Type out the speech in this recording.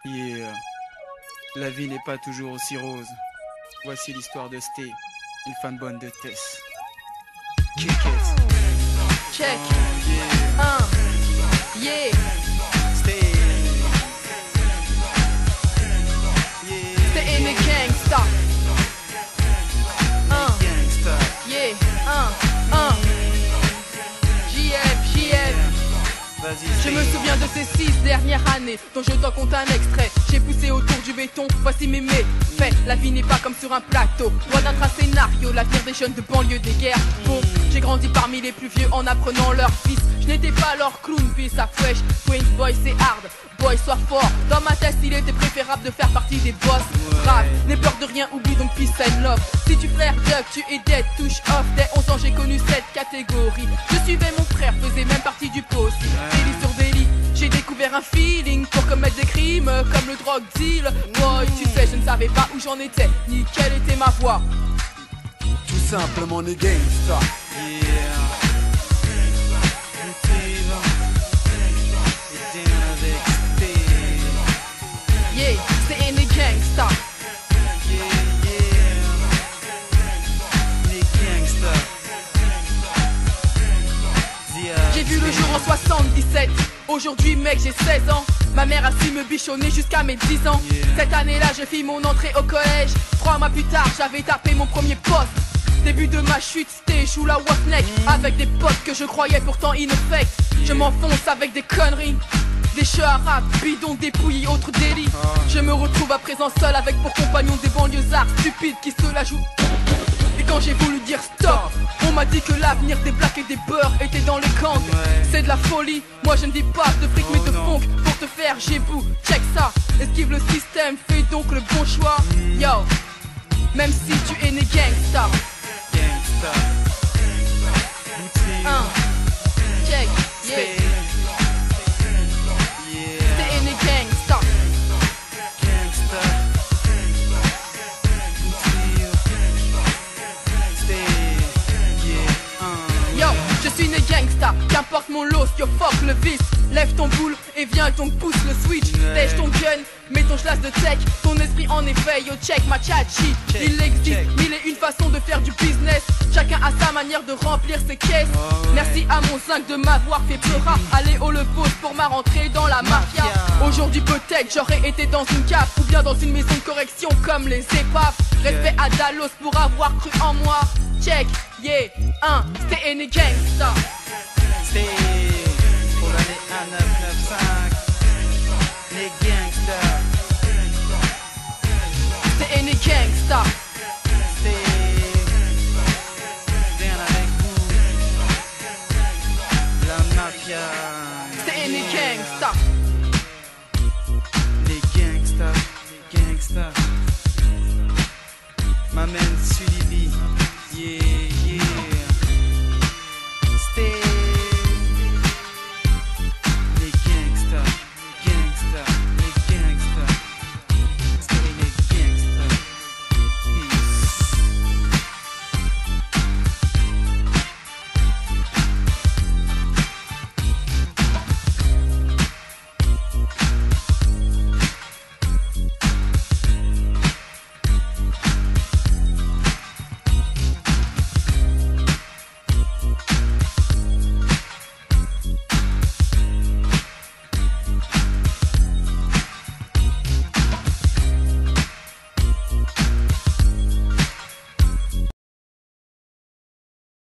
Yeah. La vie n'est pas toujours aussi rose. Voici l'histoire de Sté, une fan bonne de Tess. Kick it. Check. Yeah. Yeah. Sté. Yeah. Stay in the gangsta. Gangsta. Yeah. JF. Vas-y, Je Sté. me souviens de ces 6 dernières années dont je dois compter un extrait. J'ai poussé autour du béton, voici mes méfaits. La vie n'est pas comme sur un plateau, loin d'être un scénario. L'avenir des jeunes de banlieue des guerres. Bon, j'ai grandi parmi les plus vieux en apprenant leur fils. Je n'étais pas leur clown, fils à fresh. Twins boy c'est hard, boy sois fort. Dans ma tête il était préférable de faire partie des boss. Rap, n'aie peur de rien, oublie donc peace and love. Si tu frère duck, tu es dead, touche off. Dès 11 ans j'ai connu cette catégorie. Je suivais mon frère, faisais même partie du poste. Délit sur délit, j'ai découvert un feeling pour commettre des crimes comme le drug deal. Boy, tu sais, je ne savais pas où j'en étais, ni quelle était ma voie. Tout simplement des gangsta. Yeah. Motive. Et down avec Sté. Yeah, c'est in the gangsta. Yeah, yeah. Les gangsta. J'ai vu le jour en 77. Aujourd'hui mec j'ai 16 ans. Ma mère a su me bichonner jusqu'à mes 10 ans. Yeah. Cette année-là je fis mon entrée au collège. 3 mois plus tard j'avais tapé mon premier poste. Début de ma chute, c'était chou la Wapneck. Avec des potes que je croyais pourtant ineffects. Je m'enfonce avec des conneries. Des cheux arabes, bidons, dépouilles et autres délits. Je me retrouve à présent seul avec pour compagnon des banlieusards stupides qui se la jouent. Et quand j'ai voulu dire stop, on m'a dit que l'avenir des blacks et des beurs était dans les gangs. Ouais. C'est de la folie, moi je ne dis pas de fric mais de non. funk. Pour te faire j'ai bout, check ça. Esquive le système, fais donc le bon choix. Yo, même si tu es né gangsta. Gangsta. Motive. Check, Sté. yeah, Yeah. t'es in the gangsta. Gangsta. Motive. Sté. Yeah. Yo, je suis né gangsta, qu'importe mon los, yo fuck le vice. Lève ton boule et viens et ton pouce le switch. Ouais. Lèche ton gun, mets ton schlass de tech. Ton esprit en éveil, yo check ma tchatchi. Check, Il existe check. mille et une façons de faire du business. Chacun a sa manière de remplir ses caisses. Oh, ouais. Merci à mon 5 de m'avoir fait peur. Aller au le pose pour ma rentrée dans la mafia. Mafia. Aujourd'hui peut-être j'aurais été dans une cave ou bien dans une maison de correction comme les épaves. Respect à Dallos pour avoir cru en moi. Check, yeah, stay in the gangsta. Sté. Pour l'année 1995.